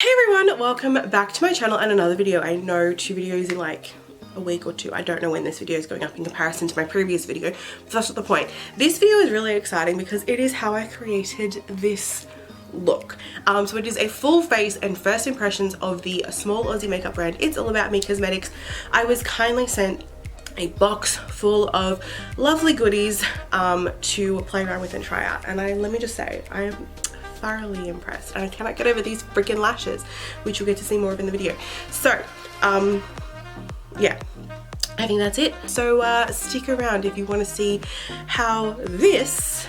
Hey everyone, welcome back to my channel and another video. I know 2 videos in like a week or 2. I don't know when this video is going up in comparison to my previous video, but that's not the point. This video is really exciting because it is how I created this look. So it is a full face and first impressions of the small Aussie makeup brand It's All About Me Cosmetics. I was kindly sent a box full of lovely goodies to play around with and try out, and let me just say, I am thoroughly impressed and I cannot get over these freaking lashes, which you'll get to see more of in the video. So yeah, I think that's it. So stick around if you want to see how this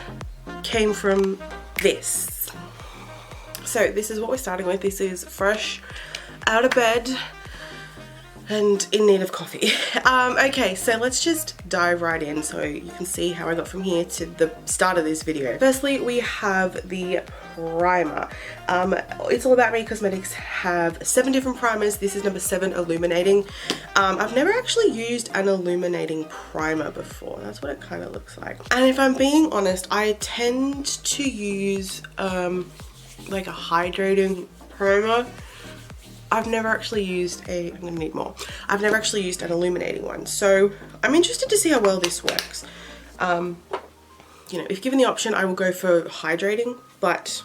came from this. So this is what we're starting with. This is fresh out of bed and in need of coffee. Okay, so let's just dive right in so you can see how I got from here to the start of this video. Firstly, we have the primer. It's All About Me Cosmetics have 7 different primers. This is number 7, Illuminating. I've never actually used an illuminating primer before. That's what it kind of looks like. And if I'm being honest, I tend to use like a hydrating primer. I've never actually used I'm gonna need more. I've never actually used an illuminating one. So I'm interested to see how well this works. You know, if given the option, I will go for hydrating, but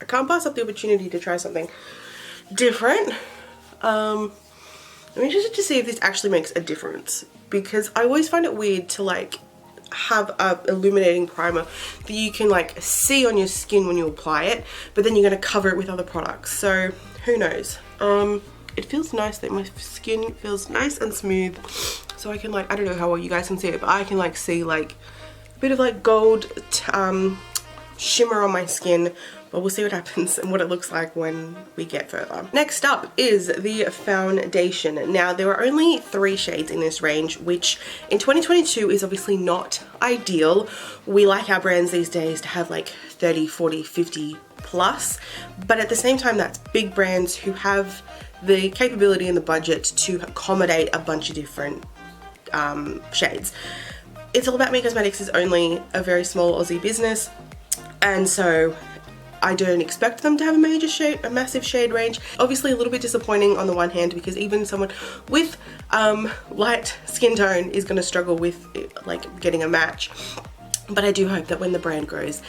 I can't pass up the opportunity to try something different. I'm interested to see if this actually makes a difference, because I always find it weird to like have a illuminating primer that you can like see on your skin when you apply it, but then you're going to cover it with other products. So who knows? It feels nice that my skin feels nice and smooth, so I can like, I don't know how well you guys can see it, but I can like see like a bit of like gold shimmer on my skin. But we'll see what happens and what it looks like when we get further. Next up is the foundation. Now, there are only 3 shades in this range, which in 2022 is obviously not ideal. We like our brands these days to have like 30, 40, 50 plus, but at the same time, that's big brands who have the capability and the budget to accommodate a bunch of different shades. It's All About Me Cosmetics is only a very small Aussie business, and so I don't expect them to have a massive shade range. Obviously a little bit disappointing on the one hand, because even someone with light skin tone is going to struggle with like getting a match. But I do hope that when the brand grows,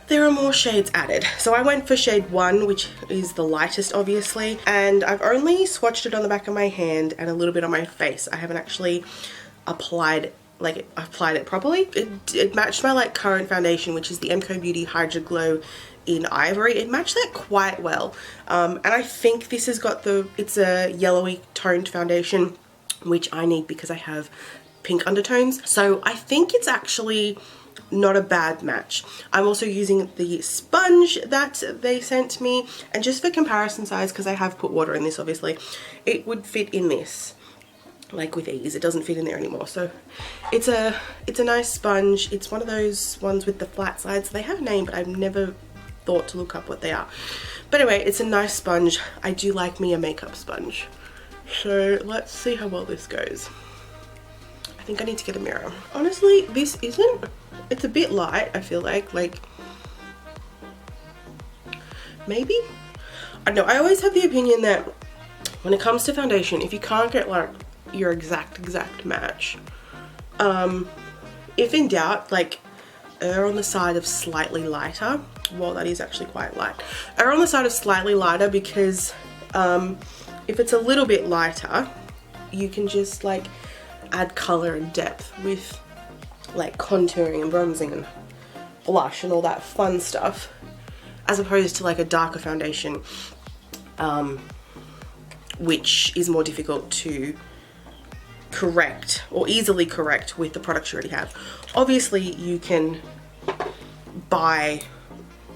there are more shades added. So I went for shade 1, which is the lightest obviously, and I've only swatched it on the back of my hand and a little bit on my face. I haven't actually applied it properly. It matched my like current foundation, which is the MCO Beauty Hydra Glow in Ivory. It matched that quite well, and I think this has got it's a yellowy toned foundation, which I need because I have pink undertones. So I think it's actually not a bad match. I'm also using the sponge that they sent me, and just for comparison size, because I have put water in this obviously, it would fit in this like with ease. It doesn't fit in there anymore. So it's a nice sponge. It's one of those ones with the flat sides. They have a name, but I've never thought to look up what they are. But anyway, it's a nice sponge. I do like me a makeup sponge. So let's see how well this goes. I think I need to get a mirror. Honestly, this isn't, it's a bit light, I feel like maybe, I don't know. I always have the opinion that when it comes to foundation, if you can't get like your exact match, if in doubt, like err on the side of slightly lighter. Well, that is actually quite light. Err on the side of slightly lighter, because if it's a little bit lighter, you can just like add color and depth with like contouring and bronzing and blush and all that fun stuff, as opposed to like a darker foundation, which is more difficult to correct or easily correct with the products you already have. Obviously you can buy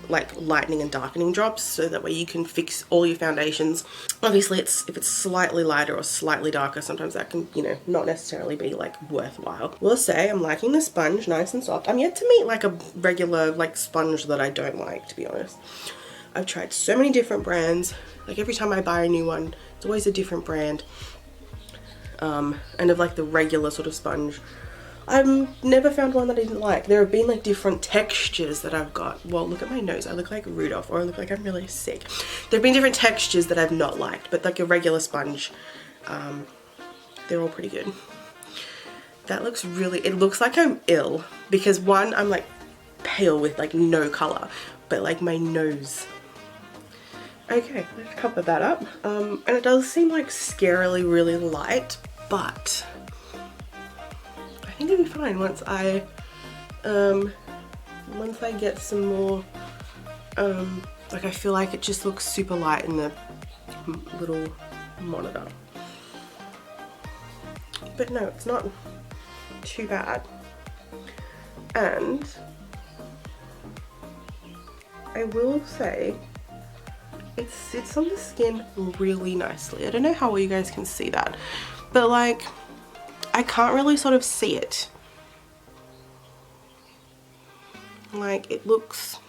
like lightening and darkening drops, so that way you can fix all your foundations. Obviously if it's slightly lighter or slightly darker, sometimes that can, you know, not necessarily be like worthwhile. Will say I'm liking the sponge, nice and soft. I'm yet to meet like a regular like sponge that I don't like, to be honest. I've tried so many different brands. Like every time I buy a new one, it's always a different brand. And of like the regular sort of sponge, I've never found one that I didn't like. There have been like different textures that I've got. Well, look at my nose. I look like Rudolph, or I look like I'm really sick. There have been different textures that I've not liked, but like a regular sponge, they're all pretty good. That looks really, it looks like I'm ill because one, I'm like pale with like no color, but like my nose. Okay, let's cover that up. And it does seem like scarily really light, but I think it'll be fine once I get some more, like I feel like it just looks super light in the little monitor. But no, it's not too bad. And I will say it sits on the skin really nicely. I don't know how well you guys can see that, but like I can't really sort of see it. Like it looks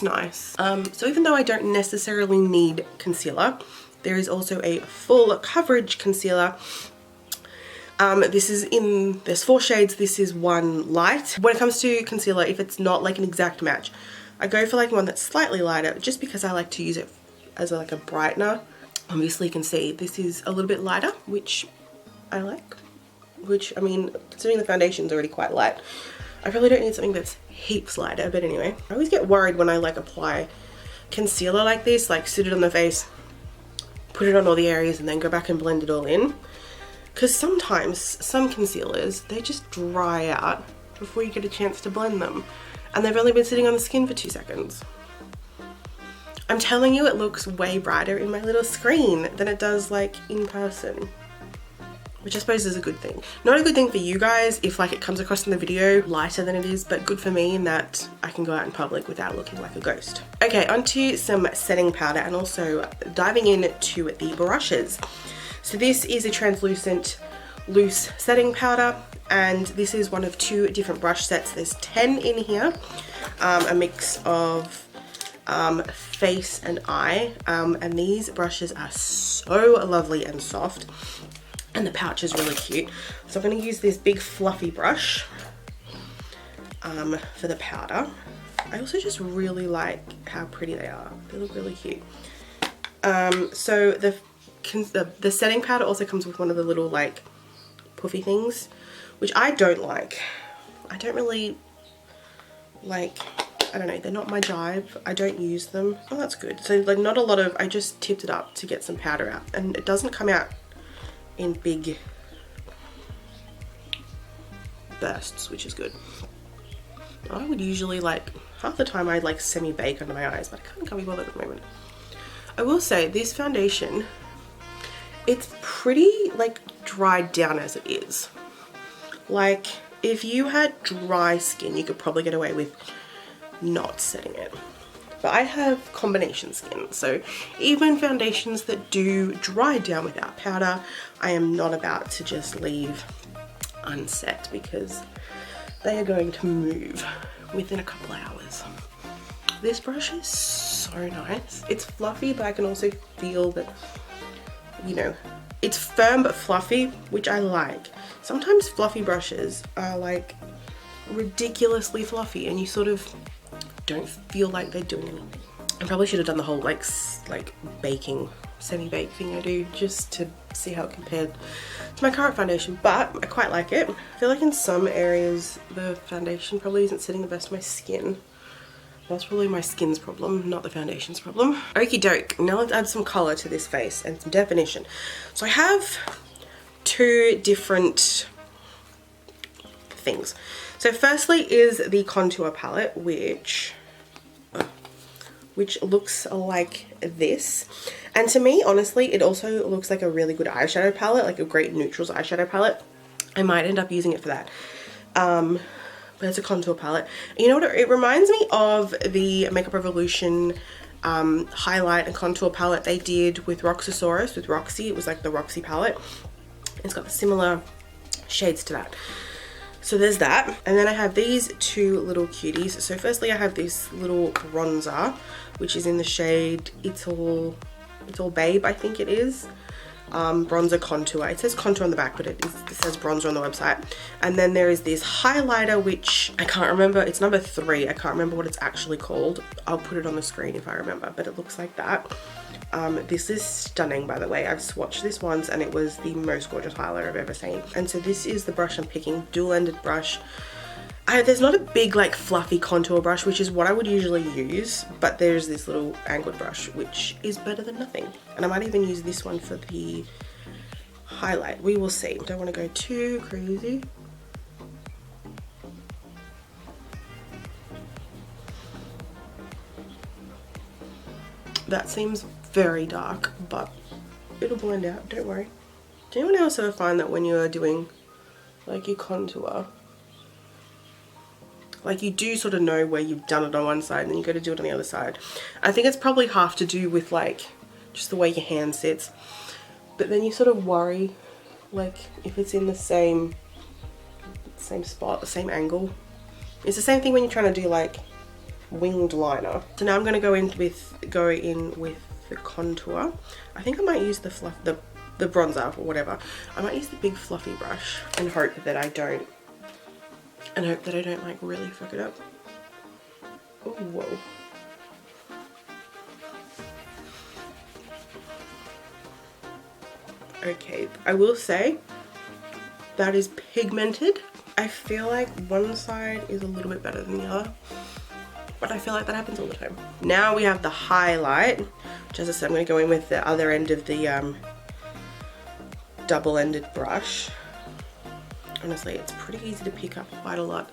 nice. So even though I don't necessarily need concealer, there is also a full coverage concealer. There's 4 shades, this is one light. When it comes to concealer, if it's not like an exact match, I go for like one that's slightly lighter just because I like to use it as like a brightener. Obviously you can see this is a little bit lighter, which I like. Which, I mean, considering the foundation's already quite light, I probably don't need something that's heaps lighter, but anyway. I always get worried when I like apply concealer like this, like sit it on the face, put it on all the areas and then go back and blend it all in. Because sometimes some concealers, they just dry out before you get a chance to blend them. And they've only been sitting on the skin for 2 seconds. I'm telling you, it looks way brighter in my little screen than it does like in person. Which I suppose is a good thing. Not a good thing for you guys if like it comes across in the video lighter than it is, but good for me in that I can go out in public without looking like a ghost. Okay, onto some setting powder and also diving into the brushes. So this is a translucent loose setting powder, and this is one of 2 different brush sets. There's 10 in here, a mix of face and eye, and these brushes are so lovely and soft, and the pouch is really cute. So I'm going to use this big fluffy brush for the powder. I also just really like how pretty they are. They look really cute. So the setting powder also comes with one of the little like puffy things, which I don't like. I don't really like, I don't know, they're not my jive. I don't use them. Oh, that's good. So like not a lot of, I just tipped it up to get some powder out, and it doesn't come out in big bursts, which is good. I would usually like, half the time I'd like semi-bake under my eyes, but I can't be bothered at the moment. I will say this foundation, it's pretty like dried down as it is. Like if you had dry skin, you could probably get away with not setting it. But I have combination skin, so even foundations that do dry down without powder, I am not about to just leave unset because they are going to move within a couple of hours. This brush is so nice. It's fluffy, but I can also feel that, you know, it's firm but fluffy, which I like. Sometimes fluffy brushes are like ridiculously fluffy and you sort of don't feel like they're doing anything. I probably should have done the whole like baking, semi-bake thing I do just to see how it compared to my current foundation, but I quite like it. I feel like in some areas the foundation probably isn't sitting the best on my skin. That's probably my skin's problem, not the foundation's problem. Okie doke, now let's add some color to this face and some definition. So I have 2 different things. So firstly is the contour palette, which looks like this. And to me, honestly, it also looks like a really good eyeshadow palette, like a great neutrals eyeshadow palette. I might end up using it for that. But it's a contour palette. You know what, it reminds me of the Makeup Revolution highlight and contour palette they did with Roxasaurus, with Roxy. It was like the Roxy palette. It's got the similar shades to that. So there's that. And then I have these 2 little cuties. So firstly I have this little bronzer, which is in the shade It's All Babe, I think it is. bronzer contour. It says contour on the back, but it says bronzer on the website. And then there is this highlighter, which I can't remember. It's number 3. I can't remember what it's actually called. I'll put it on the screen if I remember, but it looks like that. This is stunning, by the way. I've swatched this once and it was the most gorgeous highlighter I've ever seen. And so this is the brush I'm picking, dual-ended brush. There's not a big like fluffy contour brush, which is what I would usually use, but there's this little angled brush, which is better than nothing. And I might even use this one for the highlight. We will see. Don't want to go too crazy. That seems very dark, but it'll blend out, don't worry. Do anyone else ever find that when you're doing like your contour, like you do sort of know where you've done it on one side and then you go to do it on the other side? I think it's probably half to do with like just the way your hand sits, but then you sort of worry like if it's in the same spot, the same angle. It's the same thing when you're trying to do like winged liner. So now I'm going to go in with the contour. I think I might use the bronzer or whatever. I might use the big fluffy brush and hope that I don't like really fuck it up. Oh, whoa. Okay, I will say that is pigmented. I feel like one side is a little bit better than the other, but I feel like that happens all the time. Now we have the highlight, which, as I said, I'm going to go in with the other end of the double-ended brush. Honestly, it's pretty easy to pick up quite a lot.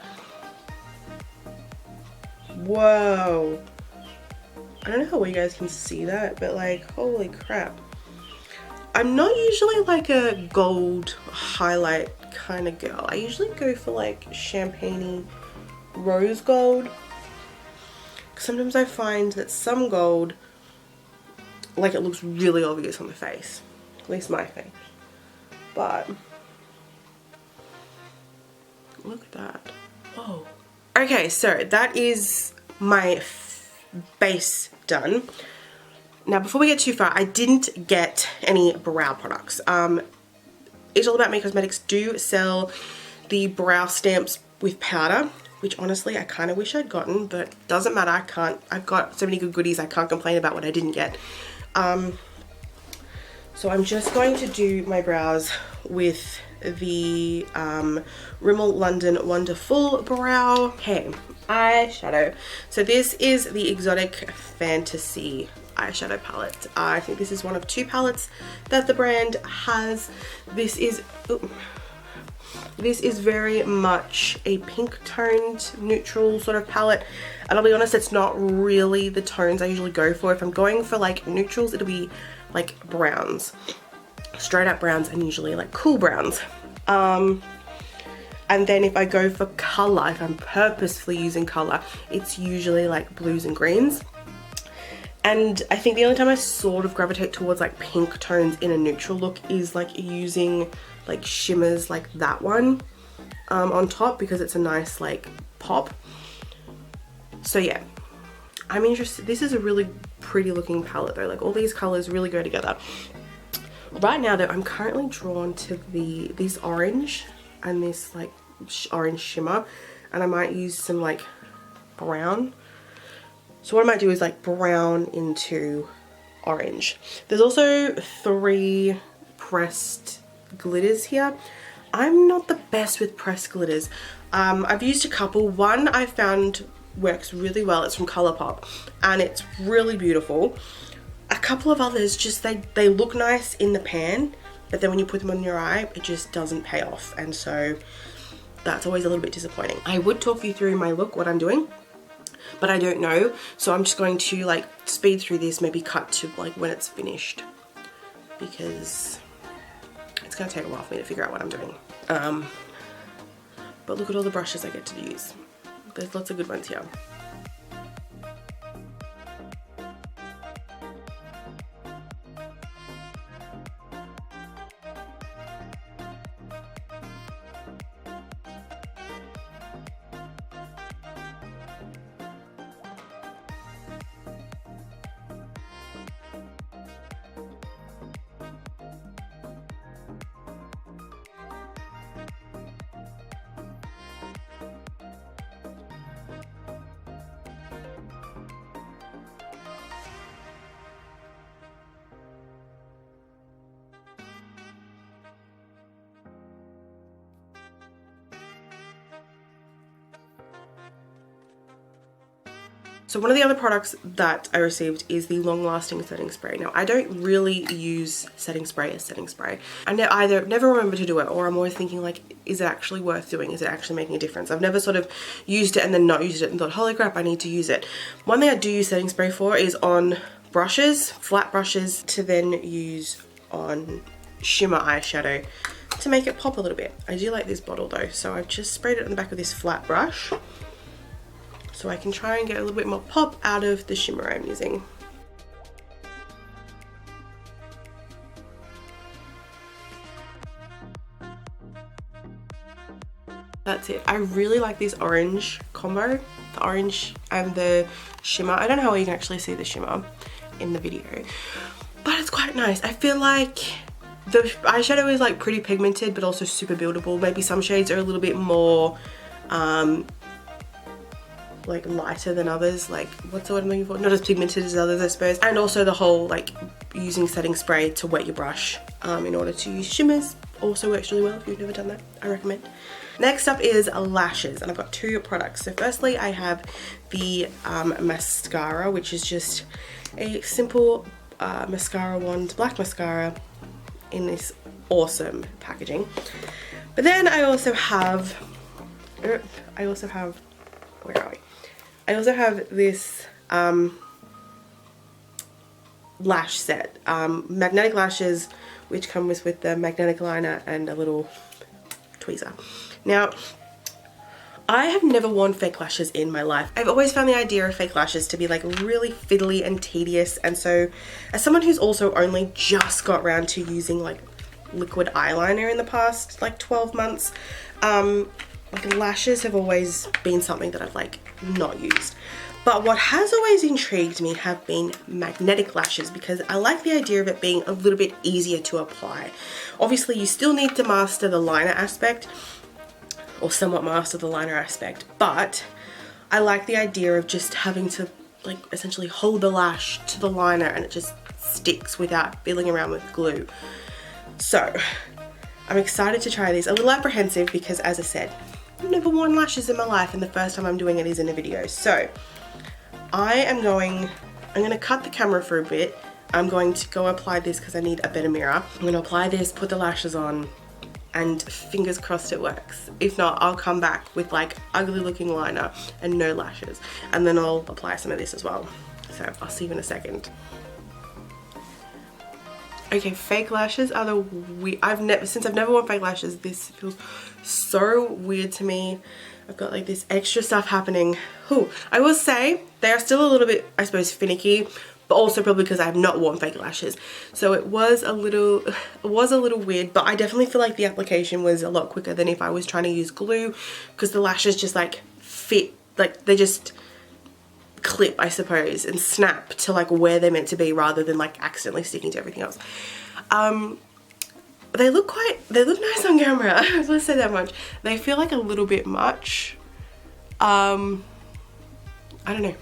Whoa! I don't know how well you guys can see that, but like, holy crap. I'm not usually like a gold highlight kind of girl. I usually go for like champagne-y rose gold. Sometimes I find that some gold, like, it looks really obvious on the face. At least my face. But look at that. Whoa. Okay, so that is my base done. Now, before we get too far, I didn't get any brow products. It's All About Me Cosmetics do sell the brow stamps with powder, which honestly I kind of wish I'd gotten, but doesn't matter. I've got so many good goodies, I can't complain about what I didn't get. So I'm just going to do my brows with the Rimmel London Wonderful Brow eyeshadow. So this is the Exotic Fantasy eyeshadow palette. I think this is one of 2 palettes that the brand has. This is very much a pink toned neutral sort of palette, and I'll be honest, it's not really the tones I usually go for. If I'm going for like neutrals, it'll be like browns, straight up browns, and usually like cool browns. And then if I go for color, if I'm purposefully using color, it's usually like blues and greens. And I think the only time I sort of gravitate towards like pink tones in a neutral look is like using like shimmers like that one on top, because it's a nice like pop. So yeah, I'm interested. This is a really pretty looking palette though. Like all these colors really go together. Right now though, I'm currently drawn to this orange and this like orange shimmer, and I might use some like brown. So what I might do is like brown into orange. There's also 3 pressed glitters here. I'm not the best with pressed glitters. I've used a couple. One I found works really well. It's from Colourpop and it's really beautiful. A couple of others just they look nice in the pan, but then when you put them on your eye, it just doesn't pay off, and so that's always a little bit disappointing. I would talk you through my look, what I'm doing, but I don't know, so I'm just going to like speed through this, maybe cut to like when it's finished, because it's gonna take a while for me to figure out what I'm doing. But look at all the brushes I get to use. There's lots of good ones here. So one of the other products that I received is the long lasting setting spray. Now I don't really use setting spray as setting spray. I either never remember to do it, or I'm always thinking like, is it actually worth doing? Is it actually making a difference? I've never sort of used it and then not used it and thought, holy crap, I need to use it. One thing I do use setting spray for is on brushes, flat brushes, to then use on shimmer eyeshadow to make it pop a little bit. I do like this bottle though, so I've just sprayed it on the back of this flat brush, so I can try and get a little bit more pop out of the shimmer I'm using. That's it. I really like this orange combo, the orange and the shimmer. I don't know how you can actually see the shimmer in the video, but it's quite nice. I feel like the eyeshadow is like pretty pigmented but also super buildable. Maybe some shades are a little bit more like lighter than others, like what's the word I'm looking for, not as pigmented as others I suppose. And also the whole like using setting spray to wet your brush in order to use shimmers also works really well. If you've never done that, I recommend. Next up is lashes, and I've got two products. So firstly I have the mascara, which is just a simple mascara wand, black mascara in this awesome packaging. But then I also have where are we? I also have this lash set, magnetic lashes, which comes with the magnetic liner and a little tweezer. Now, I have never worn fake lashes in my life. I've always found the idea of fake lashes to be like really fiddly and tedious, and so as someone who's also only just got around to using like liquid eyeliner in the past like 12 months, like lashes have always been something that I've like not used. But what has always intrigued me have been magnetic lashes, because I like the idea of it being a little bit easier to apply. Obviously you still need to master the liner aspect, or somewhat master the liner aspect, but I like the idea of just having to like essentially hold the lash to the liner and it just sticks without fiddling around with glue. So I'm excited to try these. A little apprehensive because, as I said, I've never worn lashes in my life and the first time I'm doing it is in a video. So I'm going to cut the camera for a bit. I'm going to go apply this because I need a better mirror. I'm going to apply this, put the lashes on, and fingers crossed it works. If not, I'll come back with like ugly looking liner and no lashes, and then I'll apply some of this as well. So I'll see you in a second. Okay, fake lashes are the weird. Since I've never worn fake lashes, this feels so weird to me. I've got like this extra stuff happening. Ooh, I will say they are still a little bit, I suppose, finicky, but also probably because I have not worn fake lashes. So it was a little weird, but I definitely feel like the application was a lot quicker than if I was trying to use glue, because the lashes just like fit, like they just clip, I suppose, and snap to like where they're meant to be rather than like accidentally sticking to everything else. They look nice on camera. Let's say that much. They feel like a little bit much. I don't know.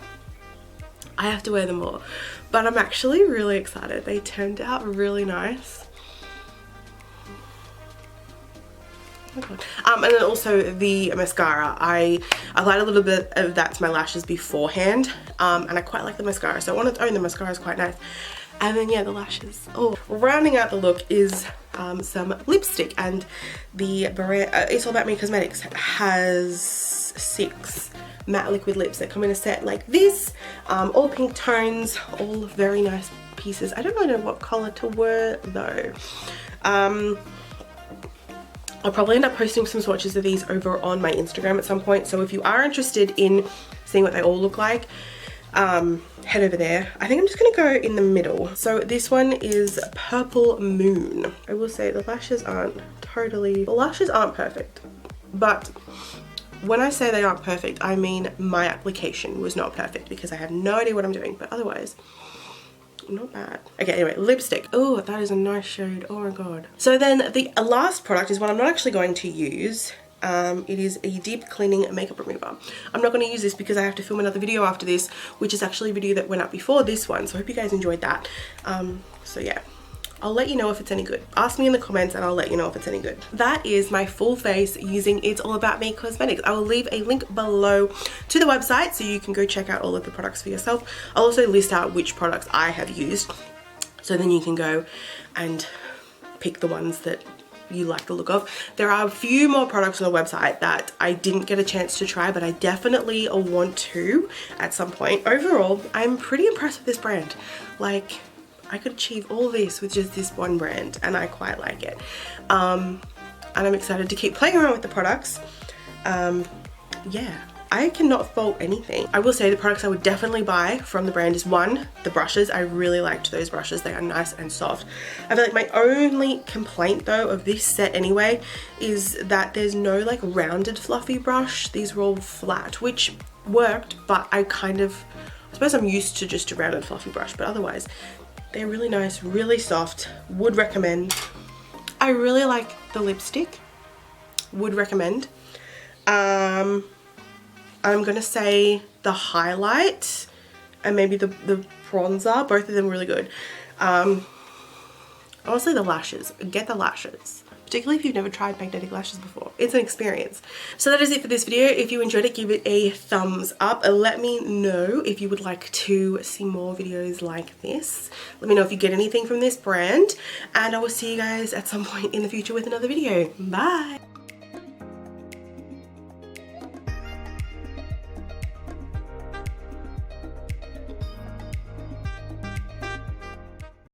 I have to wear them more, but I'm actually really excited. They turned out really nice. Oh my God. And then also the mascara. I applied a little bit of that to my lashes beforehand, and I quite like the mascara, so on its own the mascara is quite nice. And then yeah, the lashes. Oh, rounding out the look is some lipstick, and the brand It's All About Me Cosmetics has 6 matte liquid lips that come in a set like this, all pink tones, all very nice pieces. I don't really know what color to wear though. I'll probably end up posting some swatches of these over on my Instagram at some point, so if you are interested in seeing what they all look like, head over there. I think I'm just gonna go in the middle. So this one is Purple Moon. I will say the lashes aren't perfect, but when I say they aren't perfect, I mean my application was not perfect because I have no idea what I'm doing, but otherwise not bad. Okay, anyway, lipstick. Oh, that is a nice shade. Oh my God. So then the last product is one I'm not actually going to use. It is a deep cleaning makeup remover. I'm not going to use this because I have to film another video after this, which is actually a video that went up before this one, so I hope you guys enjoyed that. So yeah, I'll let you know if it's any good. Ask me in the comments and I'll let you know if it's any good. That is my full face using It's All About Me Cosmetics. I will leave a link below to the website so you can go check out all of the products for yourself. I'll also list out which products I have used, so then you can go and pick the ones that you like the look of. There are a few more products on the website that I didn't get a chance to try, but I definitely want to at some point. Overall, I'm pretty impressed with this brand. Like, I could achieve all this with just this one brand and I quite like it. And I'm excited to keep playing around with the products. Yeah, I cannot fault anything. I will say the products I would definitely buy from the brand is, one, the brushes. I really liked those brushes. They are nice and soft. I feel like my only complaint though of this set anyway is that there's no like rounded fluffy brush. These were all flat, which worked, but I suppose I'm used to just a rounded fluffy brush, but otherwise they're really nice, really soft. Would recommend. I really like the lipstick. Would recommend. I'm gonna say the highlight and maybe the bronzer, both of them really good. Honestly, the lashes. Get the lashes. Particularly if you've never tried magnetic lashes before. It's an experience. So that is it for this video. If you enjoyed it, give it a thumbs up. Let me know if you would like to see more videos like this. Let me know if you get anything from this brand. And I will see you guys at some point in the future with another video. Bye!